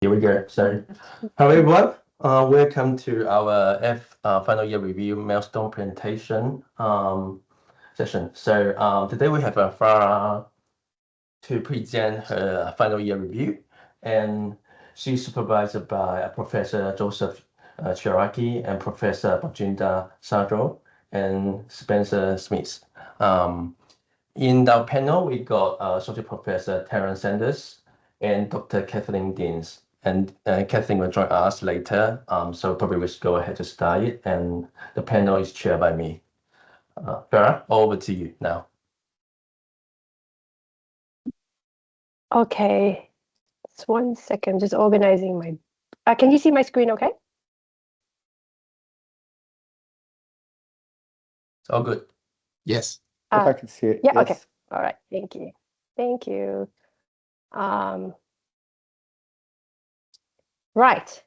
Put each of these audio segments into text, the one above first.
Here we go. So, hello everyone. Welcome to our final year review milestone presentation session. So today we have Farah to present her final year review, and she's supervised by Professor Joseph Chiraki and Professor Bajinda Sadro and Spencer Smith. In our panel, we got Associate Professor Terence Sanders and Dr. Kathleen Deans. And Kathleen will join us later, so probably we'll go ahead to start it. And the panel is chaired by me. Farah, over to you now. Okay, just 1 second, just organizing my... can you see my screen okay? It's all good. Yes. If I can see it. Yeah, yes. okay. All right, thank you. Thank you. Right.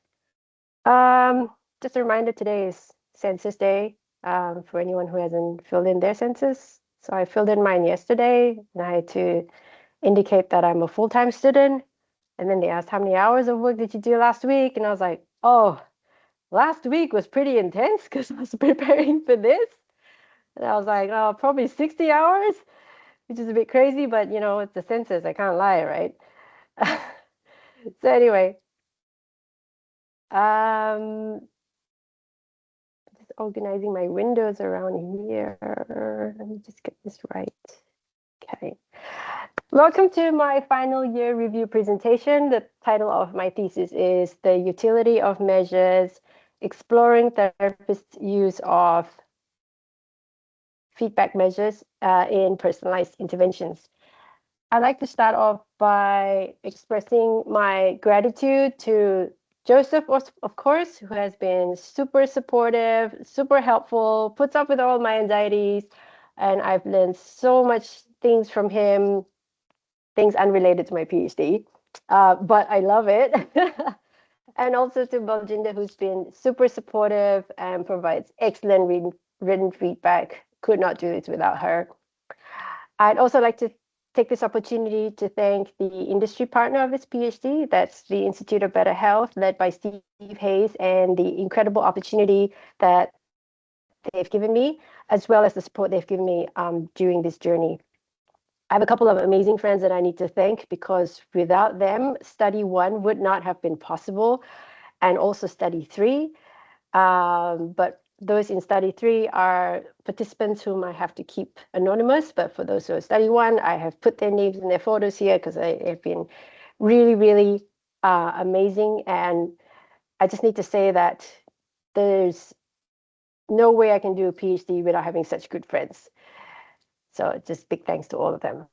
Just a reminder, today is Census Day for anyone who hasn't filled in their census. So I filled in mine yesterday, and I had to indicate that I'm a full-time student. And then they asked, how many hours of work did you do last week? And I was like, oh, last week was pretty intense because I was preparing for this. And I was like, oh, probably 60 hours, which is a bit crazy, but you know, it's the census, I can't lie, right? So anyway, just organizing my windows around here. Let me just get this right. Okay. Welcome to my final year review presentation. The title of my thesis is The Utility of Measures, Exploring Therapists' Use of Feedback Measures in Personalized Interventions. I'd like to start off by expressing my gratitude to Joseph, of course, who has been super supportive, super helpful, puts up with all my anxieties, and I've learned so much things from him, things unrelated to my PhD, but I love it. And also to Bajinda, who's been super supportive and provides excellent written feedback. Could not do this without her. I'd also like to take this opportunity to thank the industry partner of this PhD, that's the Institute of Better Health, led by Steve Hayes, and the incredible opportunity that they've given me, as well as the support they've given me during this journey. I have a couple of amazing friends that I need to thank, because without them, study 1 would not have been possible, and also study 3. But those in study 3 are participants whom I have to keep anonymous. But for those who are study 1, I have put their names and their photos here because they have been really, really amazing. And I just need to say that there's no way I can do a PhD without having such good friends. So just big thanks to all of them.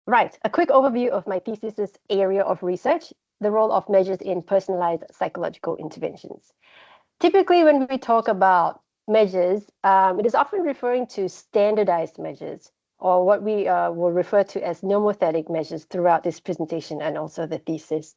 Right, a quick overview of my thesis's area of research, the role of measures in personalized psychological interventions. Typically, when we talk about measures, it is often referring to standardized measures, or what we will refer to as nomothetic measures throughout this presentation and also the thesis.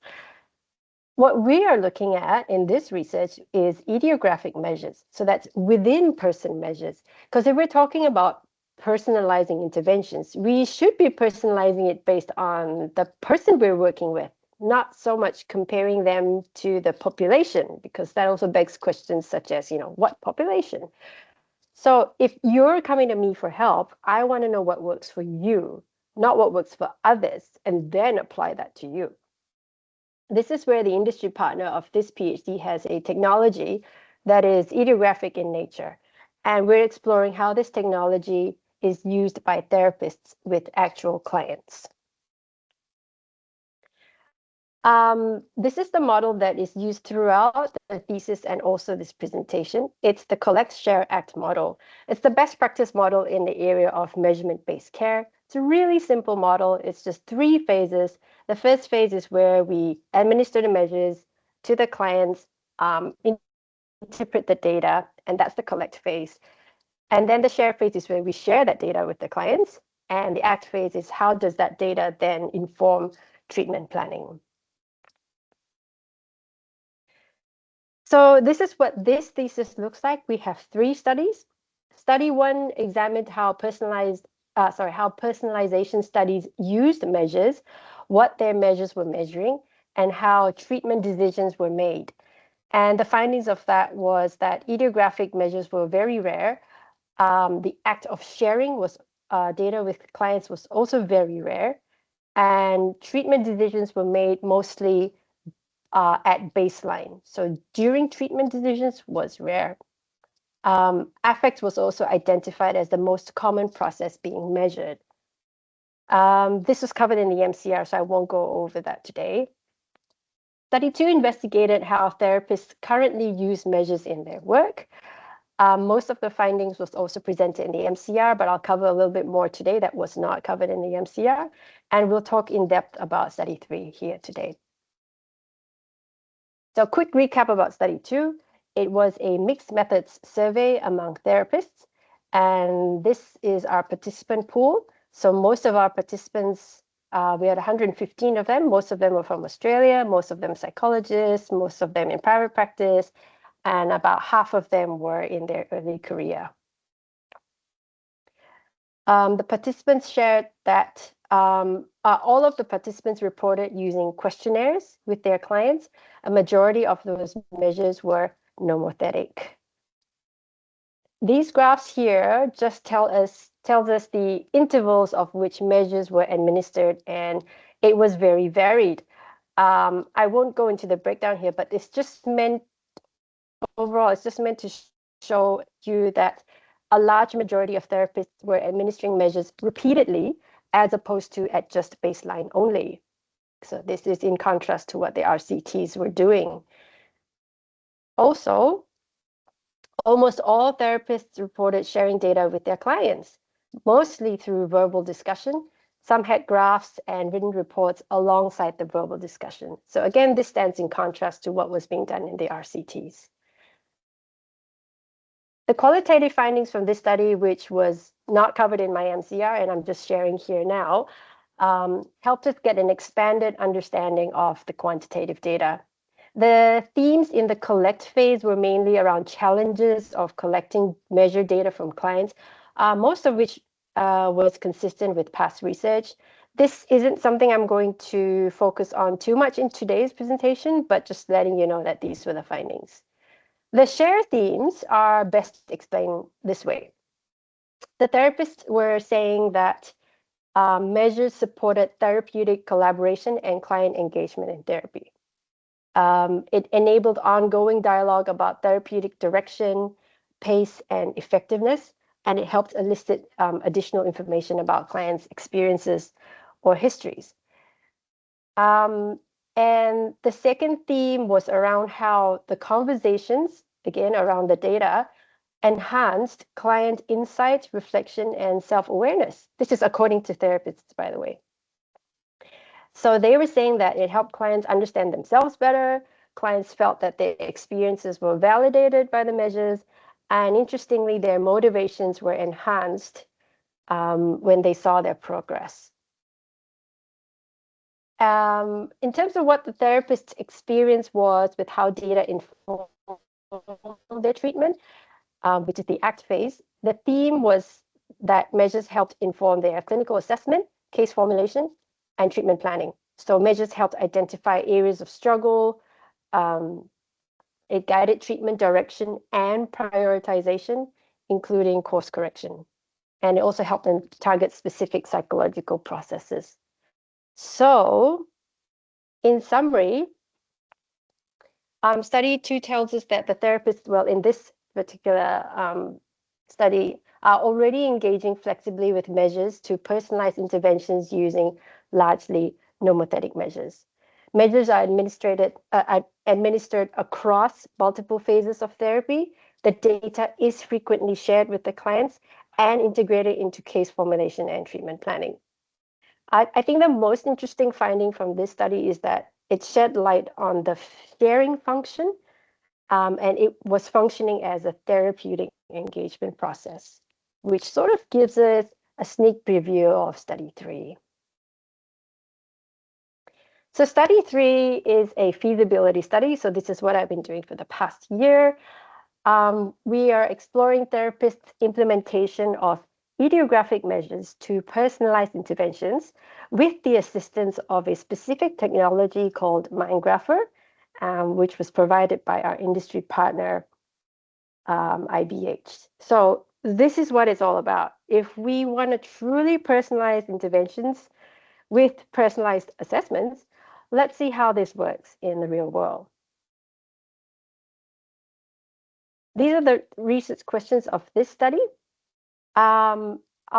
What we are looking at in this research is idiographic measures. So that's within person measures. Because if we're talking about personalizing interventions, we should be personalizing it based on the person we're working with, not so much comparing them to the population, because that also begs questions such as, you know, what population? So if you're coming to me for help, I want to know what works for you, not what works for others, and then apply that to you. This is where the industry partner of this PhD has a technology that is idiographic in nature. And we're exploring how this technology is used by therapists with actual clients. This is the model that is used throughout the thesis and also this presentation. It's the Collect, Share, Act model. It's the best practice model in the area of measurement-based care. It's a really simple model. It's just 3 phases. The first phase is where we administer the measures to the clients, interpret the data, and that's the collect phase. And then the share phase is where we share that data with the clients. And the act phase is how does that data then inform treatment planning. So this is what this thesis looks like. We have 3 studies. Study 1 examined how personalization studies used measures, what their measures were measuring, and how treatment decisions were made. And the findings of that was that idiographic measures were very rare. The act of sharing data with clients was also very rare. And treatment decisions were made mostly at baseline. So during treatment decisions was rare. Affect was also identified as the most common process being measured. This was covered in the MCR, so I won't go over that today. Study 2 investigated how therapists currently use measures in their work. Most of the findings was also presented in the MCR, but I'll cover a little bit more today that was not covered in the MCR. And we'll talk in depth about study 3 here today. So quick recap about study 2. It was a mixed methods survey among therapists. And this is our participant pool. So most of our participants, we had 115 of them. Most of them were from Australia, most of them psychologists, most of them in private practice, and about half of them were in their early career. The participants shared that all of the participants reported using questionnaires with their clients. A majority of those measures were nomothetic. These graphs here just tells us the intervals of which measures were administered, and it was very varied. I won't go into the breakdown here, but it's just meant overall, it's just meant to show you that a large majority of therapists were administering measures repeatedly as opposed to at just baseline only. So this is in contrast to what the RCTs were doing. Also, almost all therapists reported sharing data with their clients, mostly through verbal discussion. Some had graphs and written reports alongside the verbal discussion. So again, this stands in contrast to what was being done in the RCTs. The qualitative findings from this study, which was not covered in my MCR, and I'm just sharing here now, helped us get an expanded understanding of the quantitative data. The themes in the collect phase were mainly around challenges of collecting measured data from clients, most of which was consistent with past research. This isn't something I'm going to focus on too much in today's presentation, but just letting you know that these were the findings. The shared themes are best explained this way. The therapists were saying that measures supported therapeutic collaboration and client engagement in therapy. It enabled ongoing dialogue about therapeutic direction, pace, and effectiveness, and it helped elicit additional information about clients' experiences or histories. And the second theme was around how the conversations, again, around the data, enhanced client insight, reflection, and self-awareness. This is according to therapists, by the way. So they were saying that it helped clients understand themselves better. Clients felt that their experiences were validated by the measures. And interestingly, their motivations were enhanced when they saw their progress. In terms of what the therapist's experience was with how data informed their treatment, which is the ACT phase, the theme was that measures helped inform their clinical assessment, case formulation, and treatment planning. So measures helped identify areas of struggle. It guided treatment direction and prioritization, including course correction. And it also helped them target specific psychological processes. So, in summary, study 2 tells us that the therapists, well, in this particular study, are already engaging flexibly with measures to personalize interventions using largely nomothetic measures. Measures are administered across multiple phases of therapy. The data is frequently shared with the clients and integrated into case formulation and treatment planning. I think the most interesting finding from this study is that it shed light on the sharing function, and it was functioning as a therapeutic engagement process, which sort of gives us a sneak preview of study 3. So study 3 is a feasibility study. So this is what I've been doing for the past year. We are exploring therapists' implementation of ideographic measures to personalized interventions with the assistance of a specific technology called MindGrapher, which was provided by our industry partner, IBH. So this is what it's all about. If we want to truly personalize interventions with personalized assessments, let's see how this works in the real world. These are the research questions of this study. I'll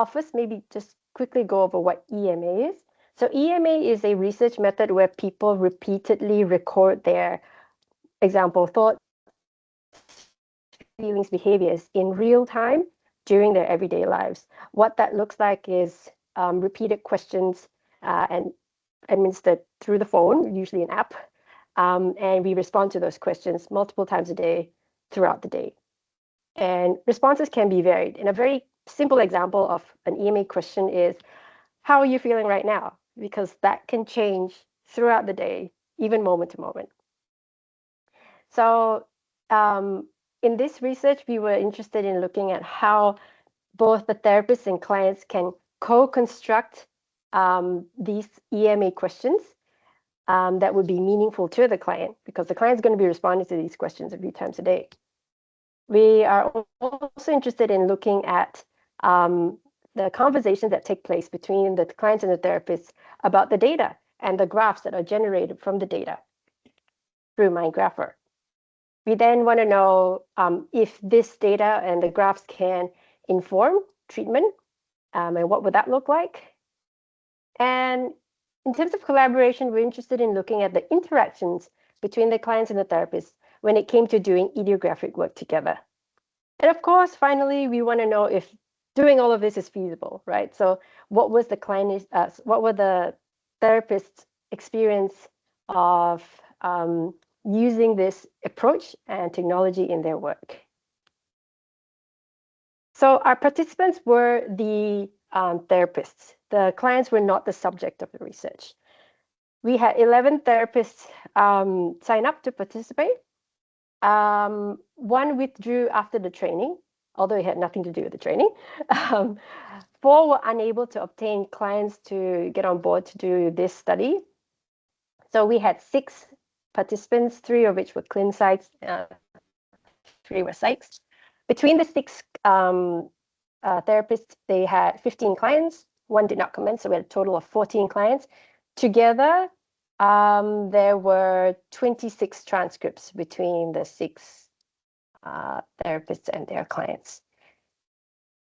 first maybe just quickly go over what EMA is. So EMA is a research method where people repeatedly record their example thoughts, feelings, behaviors in real time during their everyday lives. What that looks like is repeated questions and administered through the phone, usually an app, and we respond to those questions multiple times a day throughout the day. And responses can be varied. And a very simple example of an EMA question is, how are you feeling right now? Because that can change throughout the day, even moment to moment. So in this research, we were interested in looking at how both the therapists and clients can co-construct these EMA questions that would be meaningful to the client, because the client is going to be responding to these questions a few times a day. We are also interested in looking at the conversations that take place between the clients and the therapists about the data and the graphs that are generated from the data through MindGrapher. We then want to know if this data and the graphs can inform treatment, and what would that look like? And in terms of collaboration, we're interested in looking at the interactions between the clients and the therapists when it came to doing ideographic work together. And of course, finally, we want to know if doing all of this is feasible, right? So what was the client, what were the therapists' experience of using this approach and technology in their work? So our participants were the therapists. The clients were not the subject of the research. We had 11 therapists sign up to participate. One withdrew after the training, although it had nothing to do with the training. 4 were unable to obtain clients to get on board to do this study. So we had 6 participants, 3 of which were clin sites, 3 were psychs. Between the 6 therapists, they had 15 clients. 1 did not commence, so we had a total of 14 clients. Together, there were 26 transcripts between the 6 therapists and their clients.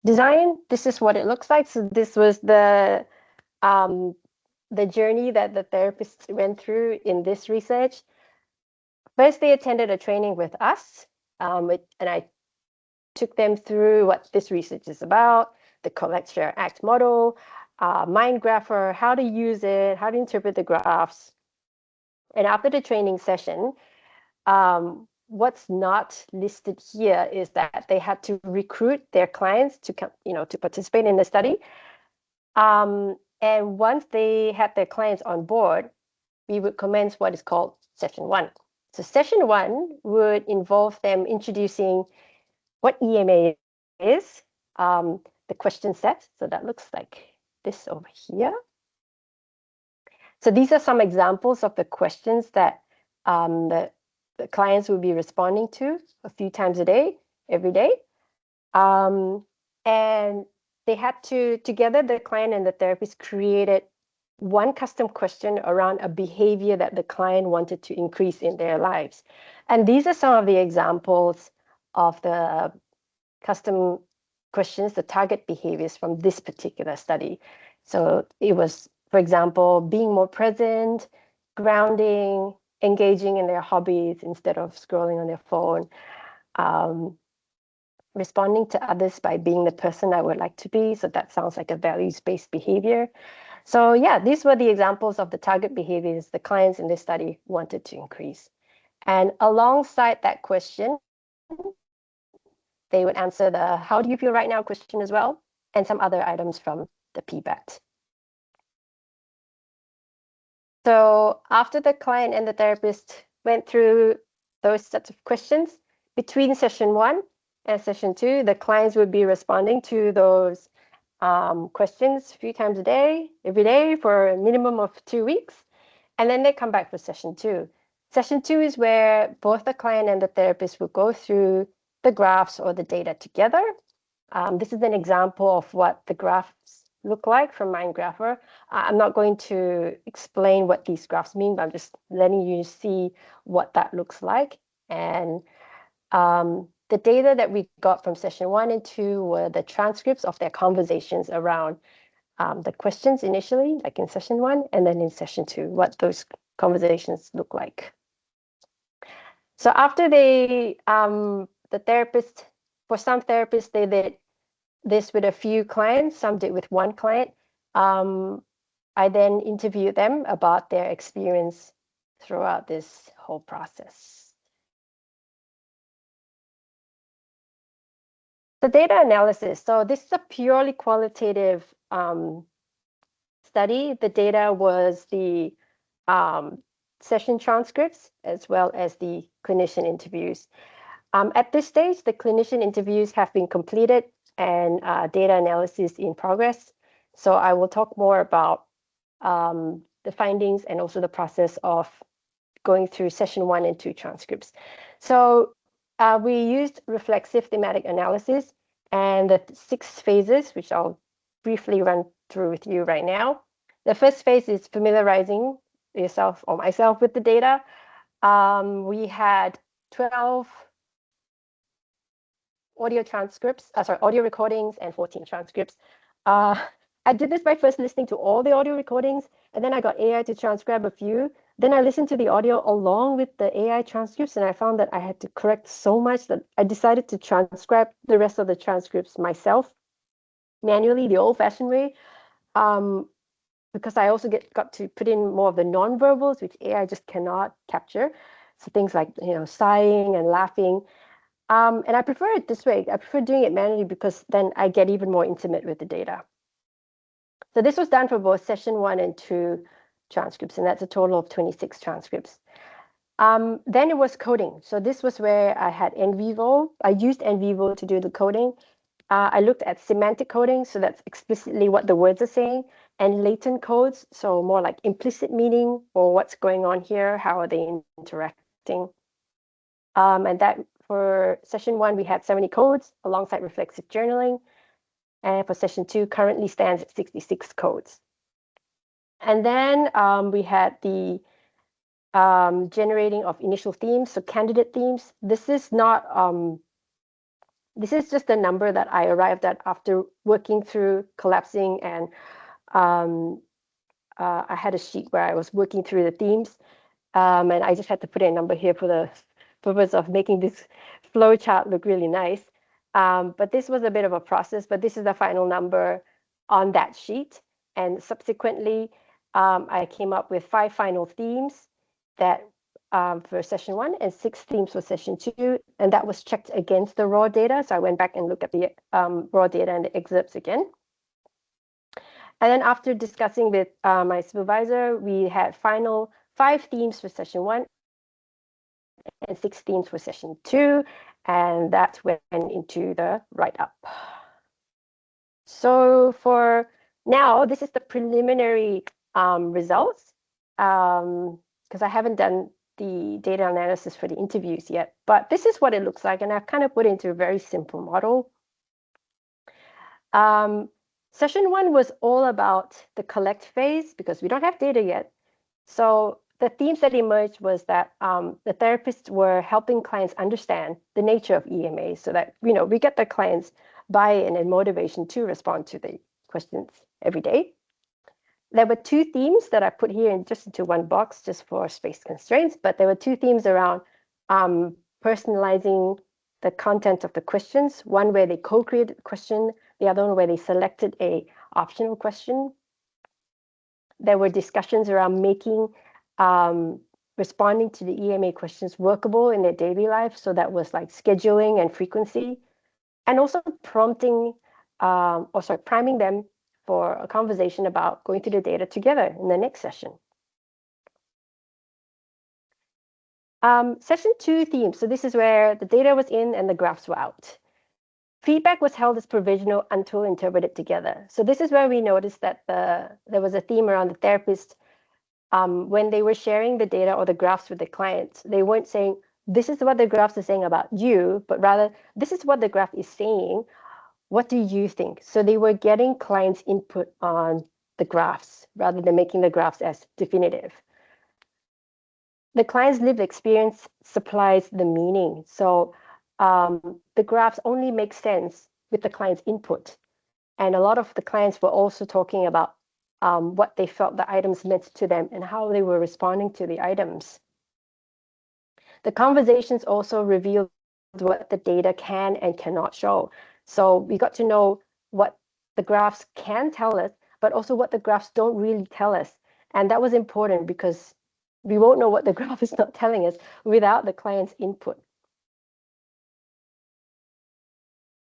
Design, this is what it looks like. So this was the journey that the therapists went through in this research. First, they attended a training with us, and I took them through what this research is about, the collect, share, act model, MindGrapher, how to use it, how to interpret the graphs. And after the training session, what's not listed here is that they had to recruit their clients to participate in the study. And once they had their clients on board, we would commence what is called session 1. So session 1 would involve them introducing what EMA is, the question set. So that looks like this over here. So these are some examples of the questions that the clients will be responding to a few times a day, every day. And they had to, together, the client and the therapist created one custom question around a behavior that the client wanted to increase in their lives. And these are some of the examples of the custom questions, the target behaviors from this particular study. So it was, for example, being more present, grounding, engaging in their hobbies instead of scrolling on their phone, responding to others by being the person I would like to be. So that sounds like a values-based behavior. So yeah, these were the examples of the target behaviors the clients in this study wanted to increase. And alongside that question, they would answer the how do you feel right now question as well, and some other items from the PBAT. So after the client and the therapist went through those sets of questions, between session 1 and session 2, the clients would be responding to those questions a few times a day, every day for a minimum of 2 weeks. And then they come back for session 2. Session 2 is where both the client and the therapist will go through the graphs or the data together. This is an example of what the graphs look like from MindGrapher. I'm not going to explain what these graphs mean, but I'm just letting you see what that looks like. And the data that we got from session 1 and 2 were the transcripts of their conversations around the questions initially, like in session 1, and then in session 2, what those conversations look like. So after they, the therapist, for some therapists, they did this with a few clients, some did with one client. I then interviewed them about their experience throughout this whole process. The data analysis. So this is a purely qualitative study. The data was the session transcripts as well as the clinician interviews. At this stage, the clinician interviews have been completed and data analysis in progress. So I will talk more about the findings and also the process of going through session 1 and 2 transcripts. So we used reflexive thematic analysis and the 6 phases, which I'll briefly run through with you right now. The first phase is familiarizing yourself or myself with the data. We had 12 audio recordings and 14 transcripts. I did this by first listening to all the audio recordings, and then I got AI to transcribe a few. Then I listened to the audio along with the AI transcripts, and I found that I had to correct so much that I decided to transcribe the rest of the transcripts myself, manually, the old-fashioned way, because I also got to put in more of the non-verbals, which AI just cannot capture. So things like, sighing and laughing. And I prefer it this way. I prefer doing it manually because then I get even more intimate with the data. So this was done for both session 1 and 2 transcripts, and that's a total of 26 transcripts. Then it was coding. So this was where I had NVivo. I used NVivo to do the coding. I looked at semantic coding, so that's explicitly what the words are saying, and latent codes, so more like implicit meaning or what's going on here, how are they interacting. And that for session 1, we had 70 codes alongside reflexive journaling. And for session 2, currently stands at 66 codes. And then we had the generating of initial themes, so candidate themes. This is not, this is just a number that I arrived at after working through collapsing, and I had a sheet where I was working through the themes, and I just had to put a number here for the purpose of making this flow chart look really nice. But this was a bit of a process, but this is the final number on that sheet. And subsequently, I came up with 5 final themes that for session 1 and 6 themes for session 2. And that was checked against the raw data. So I went back and looked at the raw data and the excerpts again. And then after discussing with my supervisor, we had final 5 themes for session 1 and 6 themes for session 2. And that went into the write-up. So for now, this is the preliminary results, because I haven't done the data analysis for the interviews yet. But this is what it looks like, and I've kind of put it into a very simple model. Session 1 was all about the collect phase because we don't have data yet. So the themes that emerged was that the therapists were helping clients understand the nature of EMA so that, we get the clients buy-in and motivation to respond to the questions every day. There were 2 themes that I put here into one box just for space constraints, but there were 2 themes around personalizing the content of the questions, one where they co-created the question, the other one where they selected a optional question. There were discussions around making responding to the EMA questions workable in their daily life. So that was like scheduling and frequency, and also priming them for a conversation about going through the data together in the next session. Session 2 themes. So this is where the data was in and the graphs were out. Feedback was held as provisional until interpreted together. So this is where we noticed that there was a theme around the therapist. When they were sharing the data or the graphs with the clients, they weren't saying, this is what the graphs are saying about you, but rather, this is what the graph is saying. What do you think? So they were getting clients' input on the graphs rather than making the graphs as definitive. The client's lived experience supplies the meaning. So the graphs only make sense with the client's input. And a lot of the clients were also talking about what they felt the items meant to them and how they were responding to the items. The conversations also revealed what the data can and cannot show. So we got to know what the graphs can tell us, but also what the graphs don't really tell us. And that was important because we won't know what the graph is not telling us without the client's input.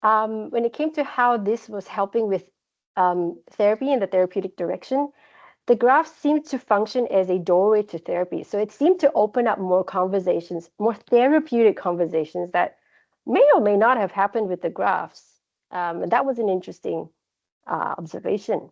When it came to how this was helping with therapy in the therapeutic direction, the graph seemed to function as a doorway to therapy. So it seemed to open up more conversations, more therapeutic conversations that may or may not have happened with the graphs. And that was an interesting observation.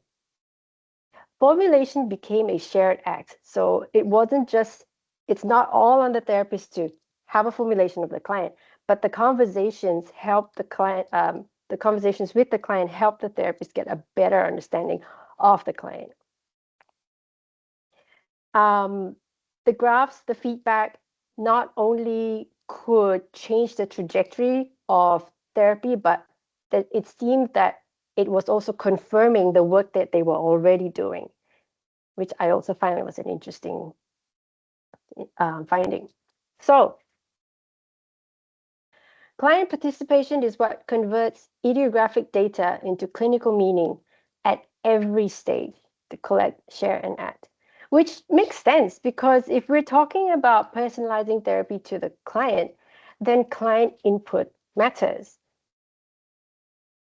Formulation became a shared act. So it wasn't just, it's not all on the therapist to have a formulation of the client, but the conversations help the client, the conversations with the client help the therapist get a better understanding of the client. The graphs, the feedback, not only could change the trajectory of therapy, but that it seemed that it was also confirming the work that they were already doing, which I also find was an interesting finding. So, client participation is what converts ideographic data into clinical meaning at every stage to collect, share, and act. Which makes sense because if we're talking about personalizing therapy to the client, then client input matters.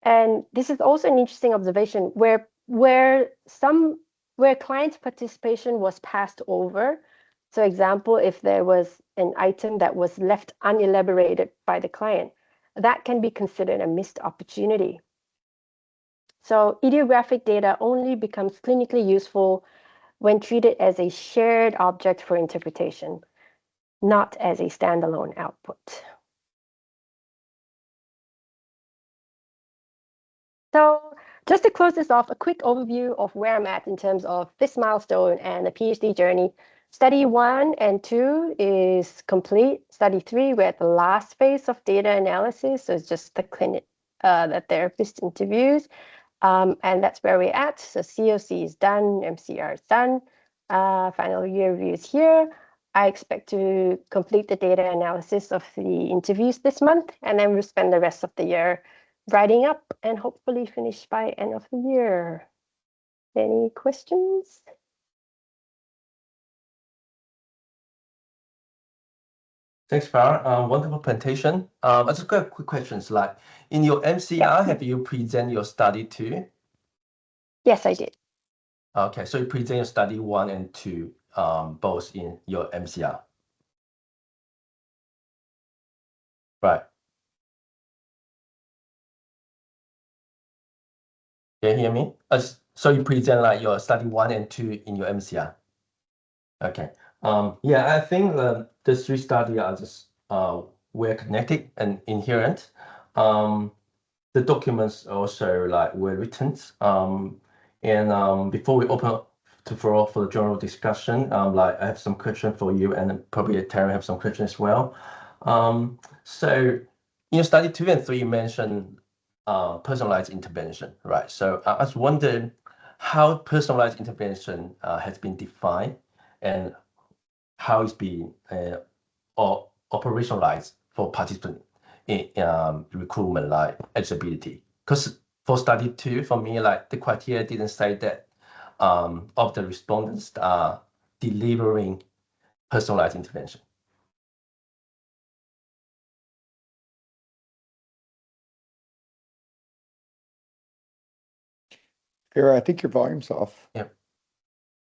And this is also an interesting observation where client participation was passed over. So example, if there was an item that was left unelaborated by the client, that can be considered a missed opportunity. So ideographic data only becomes clinically useful when treated as a shared object for interpretation, not as a standalone output. So just to close this off, a quick overview of where I'm at in terms of this milestone and the PhD journey. Study 1 and 2 is complete. Study 3, we're at the last phase of data analysis. So it's just the therapist interviews. And that's where we're at. So COC is done, MCR is done. Final year review is here. I expect to complete the data analysis of the interviews this month, and then we'll spend the rest of the year writing up and hopefully finish by end of the year. Any questions? Thanks, Farah. Wonderful presentation. I just got quick questions. Like in your MCR, have you present your study too? Yes, I did. Okay, so you present your study 1 and 2, both in your MCR. Right. Can you hear me? So you present like your study 1 and 2 in your MCR. Okay. Yeah, I think the 3 studies are just well connected and inherent. The documents also like well written. And before we open up for the general discussion, like I have some question for you, and probably Terry have some questions as well. So in study 2 and 3, you mentioned personalized intervention, right? So I was wondering how personalized intervention has been defined and how it's being or operationalized for participant in recruitment, like eligibility. Because for study 2, for me, like the criteria didn't say that of the respondents are delivering personalized intervention. Farah, I think your volume's off. Yeah,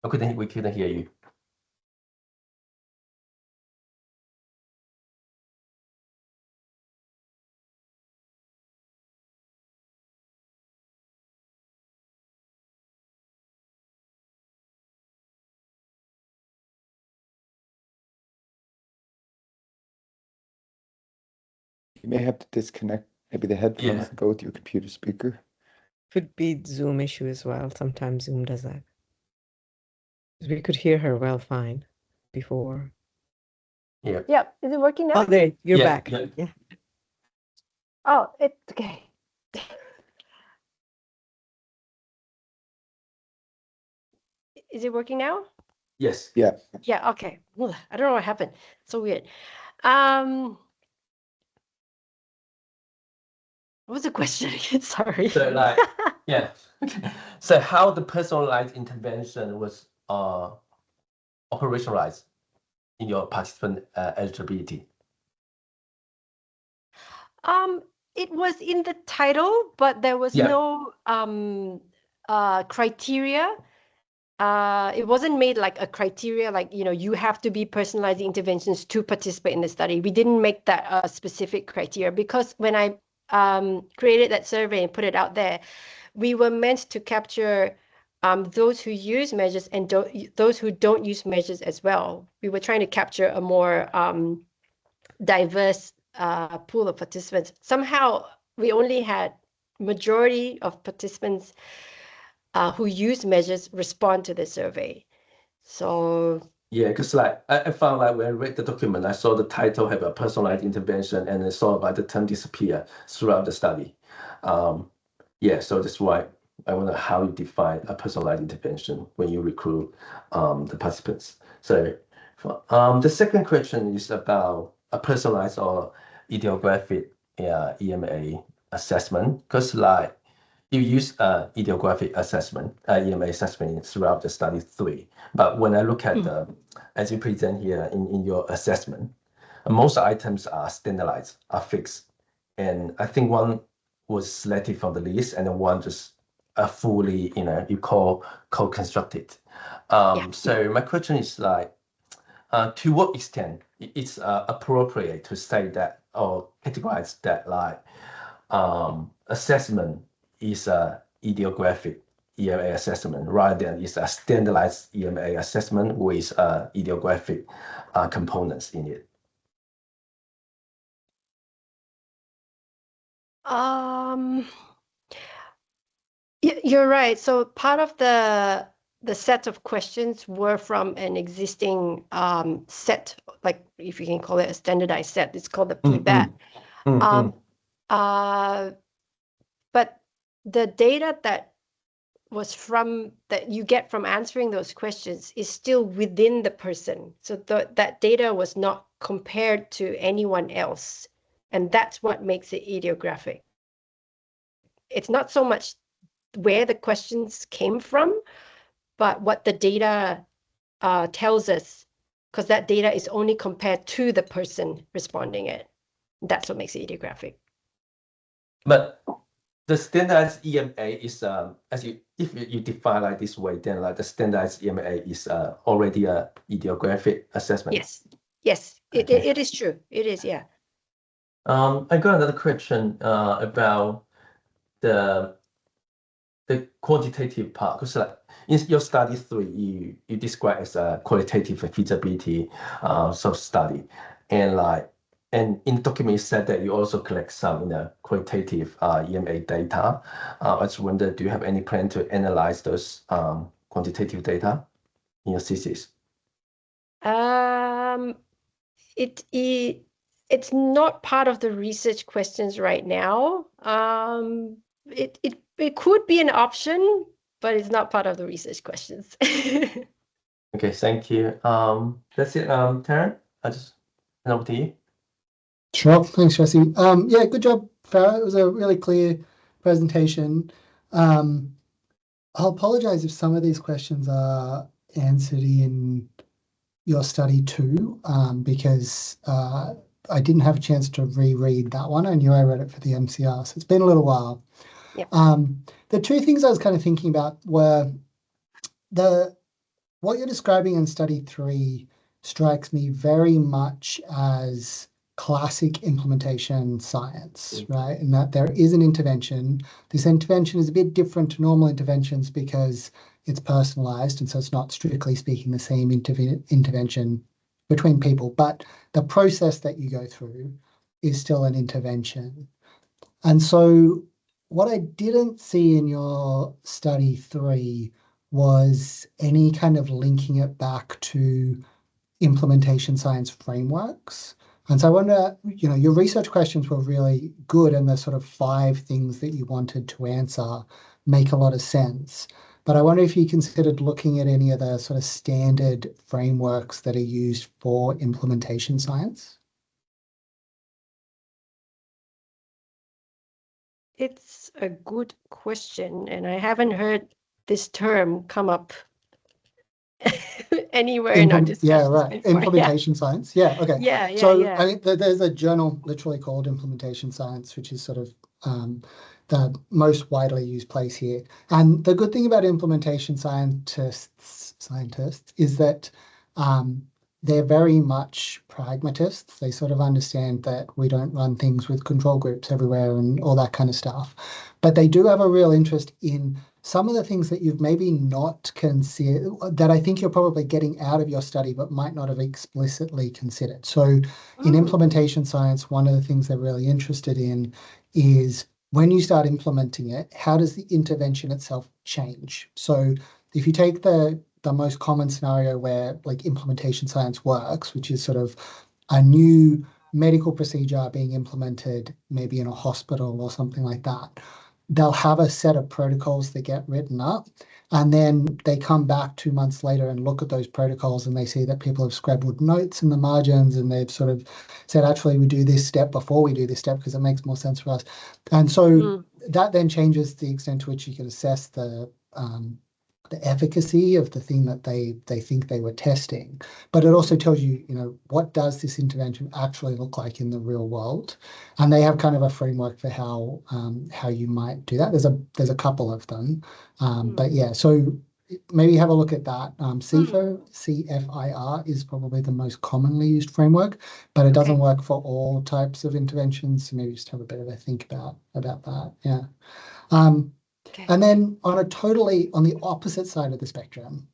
we couldn't hear you. You may have to disconnect maybe the headphones Yeah. and go with your computer speaker. Could be Zoom issue as well. Sometimes Zoom does that. 'Cause we could hear her well fine before. Yeah. Yep. Is it working now? Oh, there, you're Yeah, back. yeah. Yeah. Oh, it's okay. Is it working now? Yes. Yeah. Yeah, okay. Ugh, I don't know what happened. So weird. What was the question again? Sorry. So like, yeah. Okay. So how the personalized intervention was operationalized in your participant eligibility? It was in the title, but there was Yeah. no criteria. It wasn't made like a criteria, like, you have to be personalized interventions to participate in the study. We didn't make that a specific criteria because when I created that survey and put it out there, we were meant to capture those who use measures and those who don't use measures as well. We were trying to capture a more diverse pool of participants. Somehow we only had majority of participants who use measures respond to the survey. So Yeah, because like I found like when I read the document, I saw the title have a personalized intervention and I saw about the term disappear throughout the study. Yeah, so that's why I wonder how you define a personalized intervention when you recruit the participants. So the second question is about a personalized or idiographic EMA assessment, because like you use idiographic assessment, EMA assessment throughout the study 3. But when I look at as you present here in your assessment, most items are standardized, are fixed. And I think one was selected from the list and then one just fully, you call co-constructed. So my question is like, to what extent it's appropriate to say that or categorize that like assessment is a idiographic EMA assessment rather than it's a standardized EMA assessment with idiographic components in it. You're right. So part of the set of questions were from an existing set, like if you can call it a standardized set. It's called the PBAT. But the data that you get from answering those questions is still within the person. So that data was not compared to anyone else. And that's what makes it idiographic. It's not so much where the questions came from, but what the data tells us, because that data is only compared to the person responding it. That's what makes it idiographic. But the standardized EMA is if you define like this way, then like the standardized EMA is already a idiographic assessment. Yes, Okay. it is true. It is, yeah. I got another question about the quantitative part, because like in your study 3, you describe as a qualitative feasibility sub-study, and in the document you said that you also collect some qualitative EMA data. I just wonder, do you have any plan to analyze those quantitative data in your thesis? It's not part of the research questions right now. It could be an option, but it's not part of the research questions. Okay, thank you. That's it. Taryn, I just hand over to you. Sure, thanks, Jesse. Yeah, good job, Farah. It was a really clear presentation. I'll apologize if some of these questions are answered in your study too, because I didn't have a chance to reread that one. I knew I read it for the MCR, so it's been a little while. Yeah. The two things I was kind of thinking about were what you're describing in study 3 strikes me very much as classic implementation science, right? And that there is an intervention. This intervention is a bit different to normal interventions because it's personalized, and so it's not strictly speaking the same intervention between people, but the process that you go through is still an intervention. And so what I didn't see in your study 3 was any kind of linking it back to implementation science frameworks. And so I wonder, your research questions were really good, and the sort of 5 things that you wanted to answer make a lot of sense. But I wonder if you considered looking at any of the sort of standard frameworks that are used for implementation science. It's a good question, and I haven't heard this term come up anywhere in our discussions right. before. Implementation science. Yeah. Okay. Yeah, yeah, So yeah. I think there's a journal literally called Implementation Science, which is sort of the most widely used place here. And the good thing about implementation scientists is that they're very much pragmatists. They sort of understand that we don't run things with control groups everywhere and all that kind of stuff. But they do have a real interest in some of the things that you've maybe not considered, that I think you're probably getting out of your study, but might not have explicitly considered. So in implementation science, one of the things they're really interested in is when you start implementing it, how does the intervention itself change? So if you take the most common scenario where like implementation science works, which is sort of a new medical procedure being implemented maybe in a hospital or something like that, they'll have a set of protocols that get written up, and then they come back 2 months later and look at those protocols, and they see that people have scribbled notes in the margins, and they've sort of said, actually, we do this step before we do this step because it makes more sense for us. And so that then changes the extent to which you can assess the efficacy of the thing that they think they were testing. But it also tells you, what does this intervention actually look like in the real world? And they have kind of a framework for how you might do that. There's a couple of them, but yeah. So maybe have a look at that. CFIR is probably the most commonly used framework, but it doesn't work for all types of interventions. So maybe just have a bit of a think about that. Yeah. And then on the opposite side of the spectrum,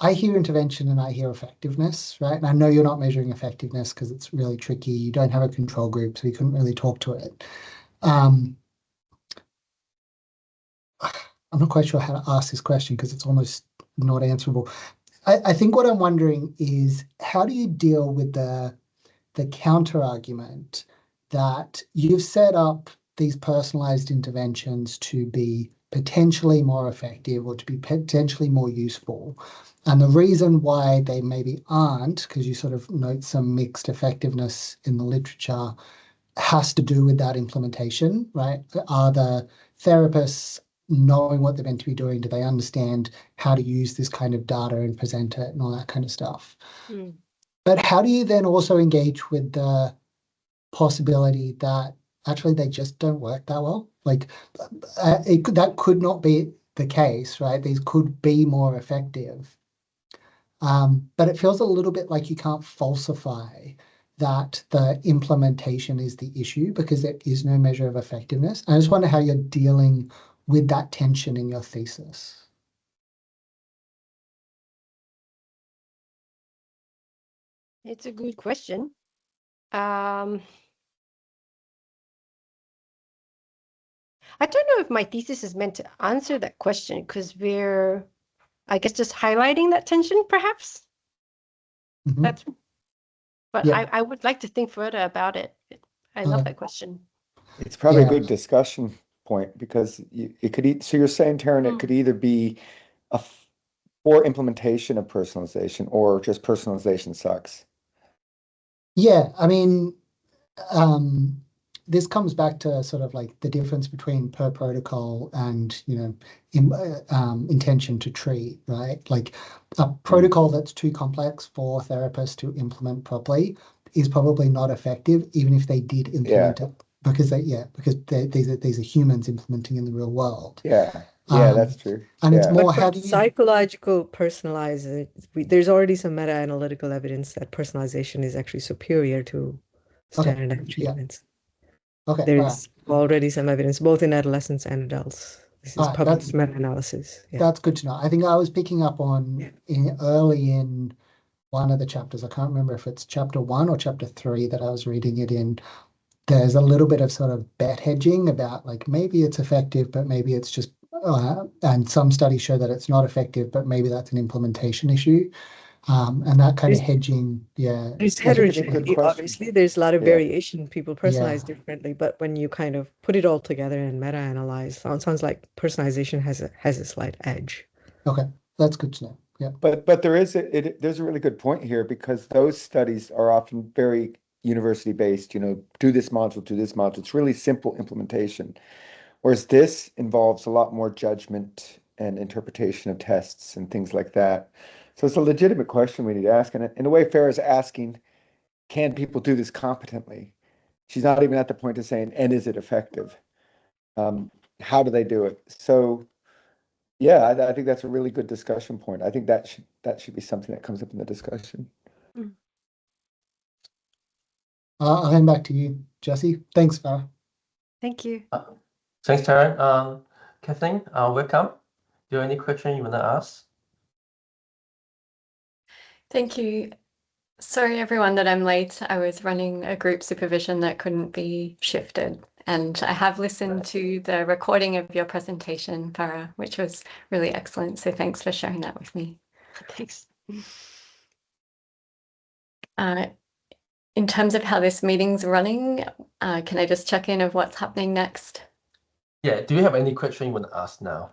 I hear intervention and I hear effectiveness, right? And I know you're not measuring effectiveness because it's really tricky. You don't have a control group, so you couldn't really talk to it. I'm not quite sure how to ask this question because it's almost not answerable. I think what I'm wondering is, how do you deal with the counter argument that you've set up these personalized interventions to be potentially more effective or to be potentially more useful? And the reason why they maybe aren't, because you sort of note some mixed effectiveness in the literature, has to do with that implementation, right? Are the therapists knowing what they're meant to be doing? Do they understand how to use this kind of data and present it and all that kind of stuff? But how do you then also engage with the possibility that actually they just don't work that well? Like that could not be the case, right? These could be more effective. But it feels a little bit like you can't falsify that the implementation is the issue because there is no measure of effectiveness. I just wonder how you're dealing with that tension in your thesis. It's a good question. I don't know if my thesis is meant to answer that question because we're, I guess, just highlighting that tension, perhaps. But yeah. I would like to think further about it. I love that question. It's probably a good discussion point because it could. So you're saying, Taryn, it could either be a poor implementation of personalization or just personalization sucks. Yeah, I mean, this comes back to sort of like the difference between per protocol and, intention to treat, right? Like a protocol that's too complex for therapists to implement properly is probably not effective, even if they did implement it, because these are humans implementing in the real world. Yeah, that's true. And it's more, how do you psychological personalize? There's already some meta-analytical evidence that personalization is actually superior to standard treatments. There's already some evidence both in adolescents and adults. This is published meta-analysis. That's good to know. I think I was picking up on early in one of the chapters, I can't remember if it's chapter 1 or chapter 3 that I was reading it in, there's a little bit of sort of bet hedging about like maybe it's effective, but maybe it's just, and some studies show that it's not effective, but maybe that's an implementation issue. And that kind of hedging, yeah. There's That's a really good heterogeneity, question. obviously. There's a lot of Yeah. variation. People personalize differently, but when you kind of put it all together and meta-analyze, sounds like personalization has a slight edge. Okay, that's good to know. Yeah. But there's a really good point here, because those studies are often very university based, do this module, do this module. It's really simple implementation. Whereas this involves a lot more judgment and interpretation of tests and things like that. So it's a legitimate question we need to ask. And in a way, Farah's asking, can people do this competently? She's not even at the point of saying, and is it effective? How do they do it? So yeah, I think that's a really good discussion point. I think that should be something that comes up in the discussion. I'll hand back to you, Jesse. Thanks, Farah. Thank you. Thanks, Taryn. Kathleen, welcome. Do you have any question you want to ask? Thank you. Sorry, everyone, that I'm late. I was running a group supervision that couldn't be shifted. And I have listened to the recording of your presentation, Farah, which was really excellent. So thanks for sharing that with me. Thanks. In terms of how this meeting's running, can I just check in of what's happening next? Yeah, do you have any question you want to ask now?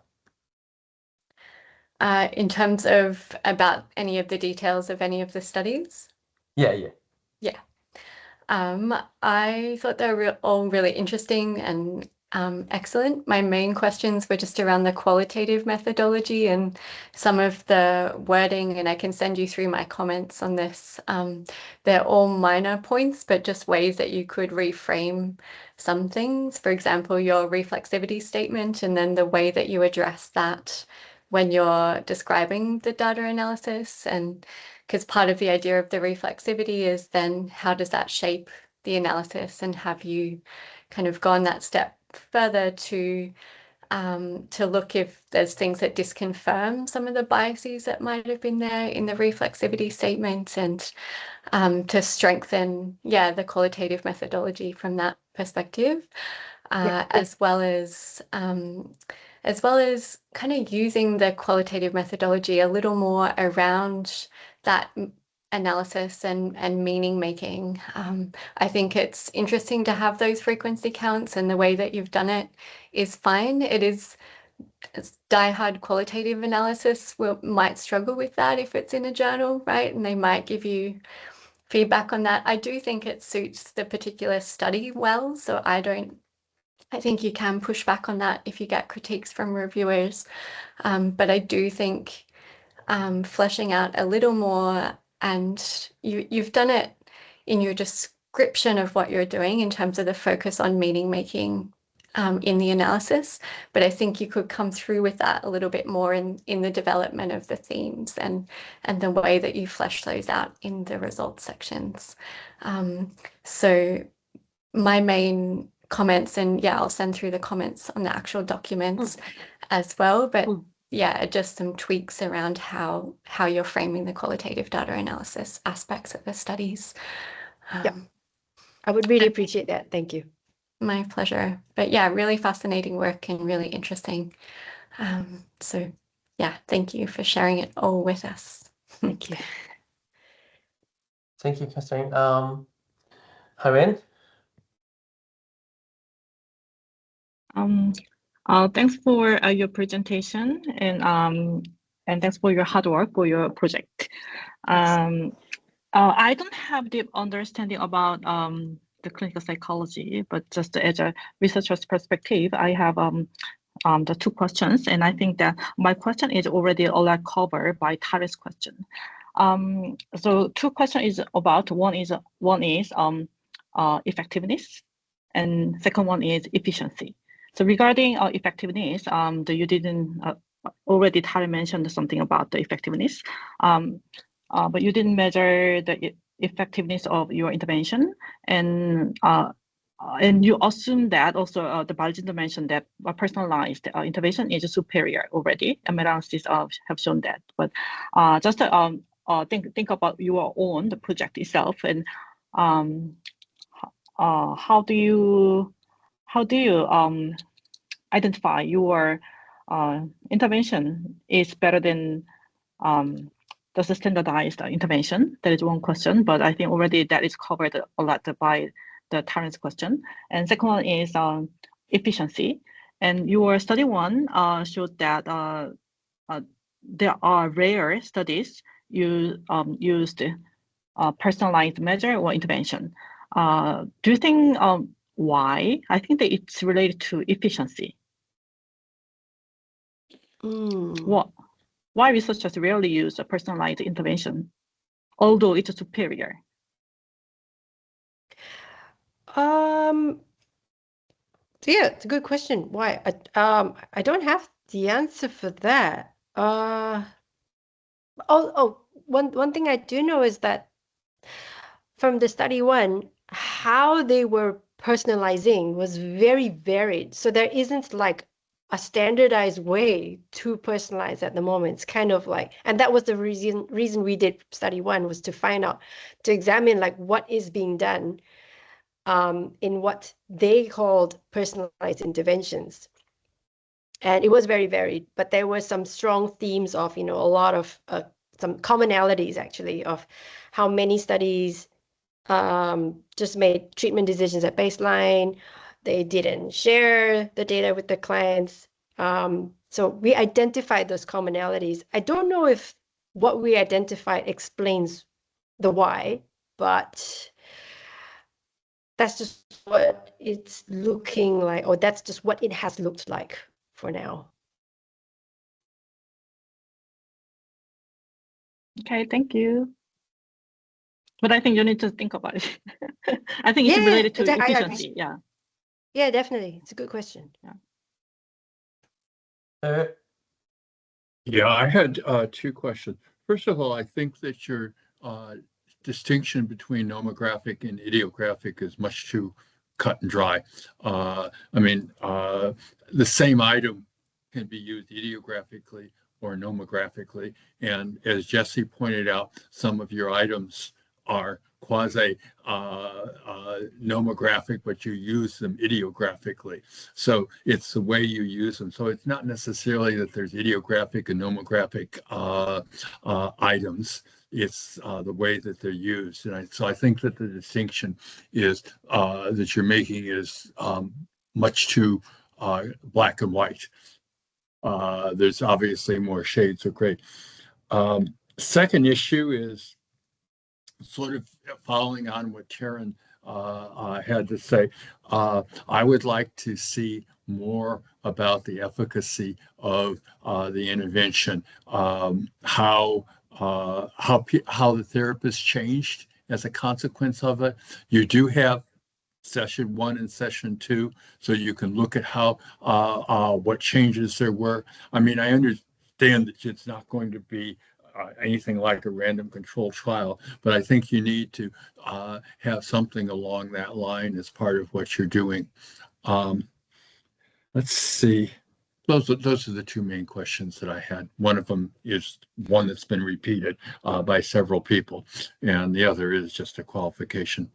In terms of about any of the details of any of the studies? Yeah. I thought they were all really interesting and excellent. My main questions were just around the qualitative methodology and some of the wording, and I can send you through my comments on this. They're all minor points, but just ways that you could reframe some things. For example, your reflexivity statement, and then the way that you address that when you're describing the data analysis. And because part of the idea of the reflexivity is then how does that shape the analysis, and have you kind of gone that step further to look if there's things that disconfirm some of the biases that might have been there in the reflexivity statement, and to strengthen, the qualitative methodology from that perspective, as well as kind of using the qualitative methodology a little more around that analysis and meaning making. I think it's interesting to have those frequency counts, and the way that you've done it is fine. It's die-hard qualitative analysis might struggle with that if it's in a journal, right? And they might give you feedback on that. I do think it suits the particular study well, so I think you can push back on that if you get critiques from reviewers. But I do think fleshing out a little more, and you've done it in your description of what you're doing in terms of the focus on meaning making in the analysis, but I think you could come through with that a little bit more in the development of the themes and the way that you flesh those out in the results sections. So my main comments, and I'll send through the comments on the actual documents as well, but just some tweaks around how you're framing the qualitative data analysis aspects of the studies. I would really appreciate that. Thank you. My pleasure. But really fascinating work and really interesting. So thank you for sharing it all with us. Thank you. Thank you, Catherine. Haren? Thanks for your presentation, and thanks for your hard work for your project. I don't have deep understanding about the clinical psychology, but just as a researcher's perspective, I have the two questions, and I think that my question is already all covered by Tara's question. So two questions is about one is effectiveness, and second one is efficiency. So regarding effectiveness, you didn't already Tara mentioned something about the effectiveness, but you didn't measure the effectiveness of your intervention, and you assume that also the Baljinder mentioned that a personalized intervention is superior already, and meta-analysis have shown that. But just think about your own the project itself, and how do you identify your intervention is better than the standardized intervention? That is one question, but I think already that is covered a lot by the Terence question. And second one is efficiency. And your study one showed that there are rare studies used personalized measure or intervention. Do you think why? I think that it's related to efficiency. Why researchers rarely use a personalized intervention, although it's superior? Yeah, it's a good question. Why? I don't have the answer for that. One thing I do know is that from the study one, how they were personalizing was very varied. So there isn't like a standardized way to personalize at the moment. It's kind of like, and that was the reason we did study one, was to find out, to examine like what is being done in what they called personalized interventions. And it was very varied, but there were some strong themes of, a lot of some commonalities actually of how many studies just made treatment decisions at baseline. They didn't share the data with the clients. So we identified those commonalities. I don't know if what we identified explains the why, but that's just what it's looking like, or that's just what it has looked like for now. Okay, thank you. But I think you need to think about it. I think it's related to efficiency. Yeah, definitely. It's a good question. Yeah, I had two questions. First of all, I think that your distinction between nomographic and idiographic is much too cut and dry. I mean, the same item can be used idiographically or nomographically. And as Jesse pointed out, some of your items are quasi nomographic, but you use them idiographically. So it's the way you use them. So it's not necessarily that there's idiographic and nomographic items. It's the way that they're used. And so I think that the distinction is that you're making is much too black and white. There's obviously more shades of gray. Second issue is sort of following on what Karen had to say. I would like to see more about the efficacy of the intervention, how the therapist changed as a consequence of it. You do have session 1 and session 2, so you can look at how what changes there were. I mean, I understand that it's not going to be anything like a random control trial, but I think you need to have something along that line as part of what you're doing. Let's see. Those are the two main questions that I had. One of them is one that's been repeated by several people, and the other is just a qualification.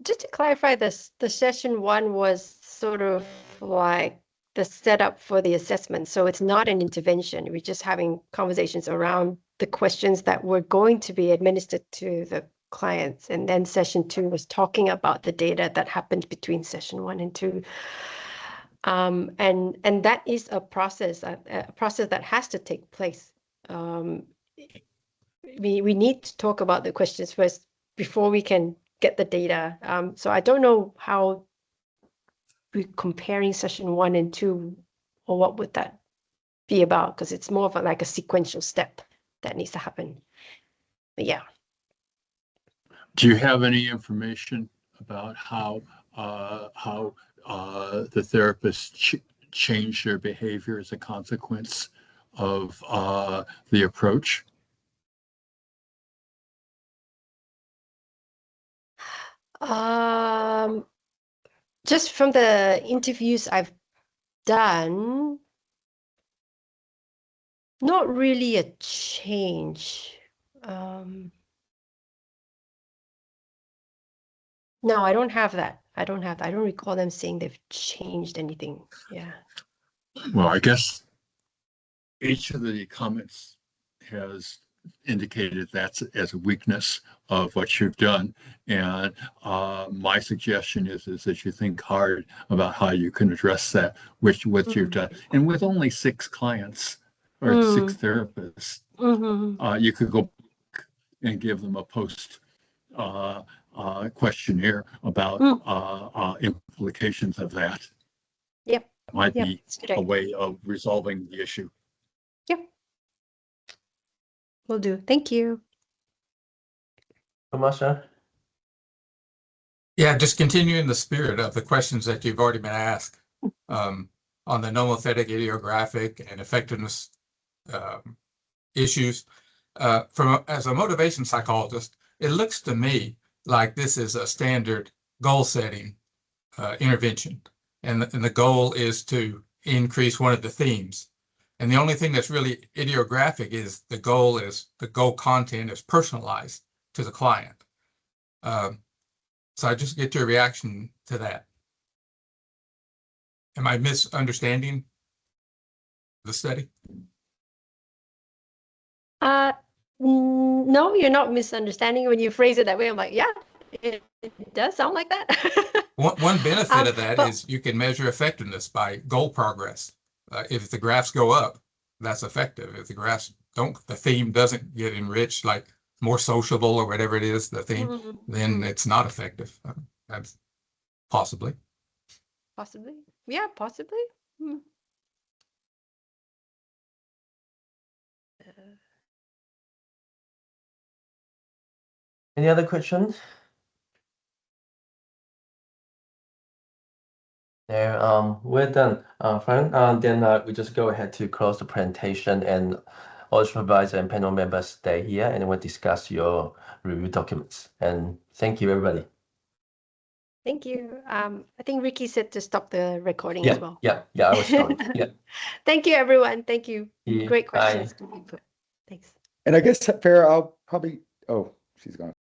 Just to clarify this, the session 1 was sort of like the setup for the assessment. So it's not an intervention. We're just having conversations around the questions that were going to be administered to the clients. And then session 2 was talking about the data that happened between session 1 and 2. And that is a process that has to take place. We need to talk about the questions first before we can get the data. So I don't know how we're comparing session 1 and 2, or what would that be about, because it's more of like a sequential step that needs to happen. But yeah. Do you have any information about how the therapists change their behavior as a consequence of the approach? Just from the interviews I've done, Not really a change. No, I don't have that. I don't recall them saying they've changed anything. Yeah. Well, I guess each of the comments has indicated that's as a weakness of what you've done. And my suggestion is that you think hard about how you can address that, with what you've done. And with only 6 clients or 6 therapists, you could go back and give them a post questionnaire about implications of that. Yep. Might Yep. be It's a good a idea. way of resolving the issue. Yep. Will do. Thank you. Masha? Yeah, just continuing the spirit of the questions that you've already been asked on the nomothetic, idiographic, and effectiveness issues. As a motivation psychologist, it looks to me like this is a standard goal-setting intervention, and the goal is to increase one of the themes. And the only thing that's really idiographic is the goal content is personalized to the client. So I just get your reaction to that. Am I misunderstanding the study? No, you're not misunderstanding when you phrase it that way. I'm like, yeah, it does sound like that. One benefit of that is you can measure effectiveness by goal progress. If the graphs go up, that's effective. If the graphs don't, the theme doesn't get enriched, like more sociable or whatever it is, the theme, then it's not effective. That's possibly. Possibly. Yeah, possibly. Any other questions? No, we're done. Frank, then we just go ahead to close the presentation, and all supervisor and panel members stay here and we'll discuss your review documents. And thank you, everybody. Thank you. I think Ricky said to stop the recording as well. Yeah, I was stopping. Yeah. Thank you, everyone. Thank you. Yeah, Great bye. questions. Good input. Thanks. And I guess, Farah, I'll probably, oh, she's gone.